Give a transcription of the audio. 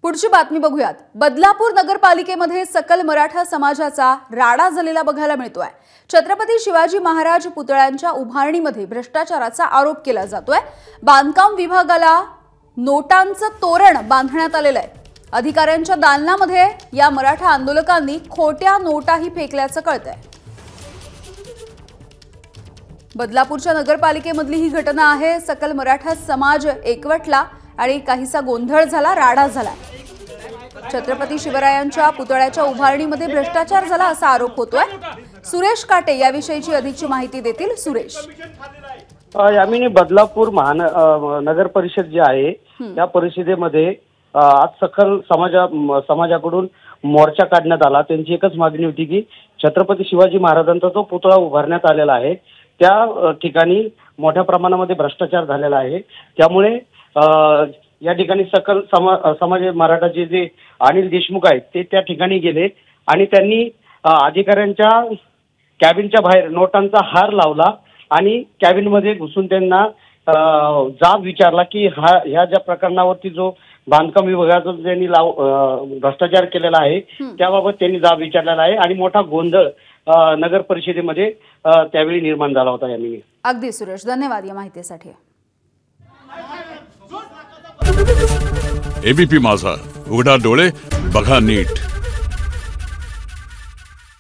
पुढची बातमी बघूयात। बदलापूर नगरपालिकेमध्ये सकल मराठा समाजाचा राडा झालेला बघायला मिळतोय। छत्रपती शिवाजी महाराज पुतळ्यांच्या उभारणीमध्ये भ्रष्टाचाराचा आरोप केला जातोय। बांधकाम विभागाला नोटांचं तोरण बांधण्यात आलेलं आहे। अधिकाऱ्यांच्या दालनामध्ये या मराठा आंदोलकांनी खोट्या नोटाही फेकल्याचं कळतंय। बदलापूरच्या नगरपालिकेमधली ही घटना आहे। सकल मराठा समाज एकवटला आणि काहीसा गोंधळ झाला, राडा झाला। छत्रपती शिवरायांच्या पुतळ्याच्या उभारणीमध्ये भ्रष्टाचार झाला असा आरोप होतोय। सुरेश काटे याविषयीची अधिकची माहिती देतील। सुरेश, यामिनी बदलापूर नगर परिषद जी आहे त्या परिषदेमध्ये आज सकल समाजाकडून मोर्चा काढण्यात आला। त्यांची एकच मागणी होती की छत्रपती शिवाजी महाराजांचा जो पुतळा उभारण्यात आलेला आहे त्या ठिकाणी मोठ्या प्रमाणामध्ये भ्रष्टाचार झालेला आहे। त्यामुळे या ठिकाणी सकल समाज मराठाचे जे अनिल देशमुख आहेत ते त्या ठिकाणी गेले आणि त्यांनी अधिकाऱ्यांच्या कॅबिनच्या बाहेर नोटांचा हार लावला आणि कॅबिनमध्ये घुसून त्यांना जाब विचारला की ह्या ज्या प्रकरणावरती जो बांधकाम विभागाचा त्यांनी भ्रष्टाचार केलेला आहे त्याबाबत त्यांनी जाब विचारलेला आहे आणि मोठा गोंधळ नगर परिषदेमध्ये त्यावेळी निर्माण झाला होता। यामिनी, अगदी सुरेश, धन्यवाद या माहितीसाठी। एबीपी माझा, उघडा डोळे बघा नीट।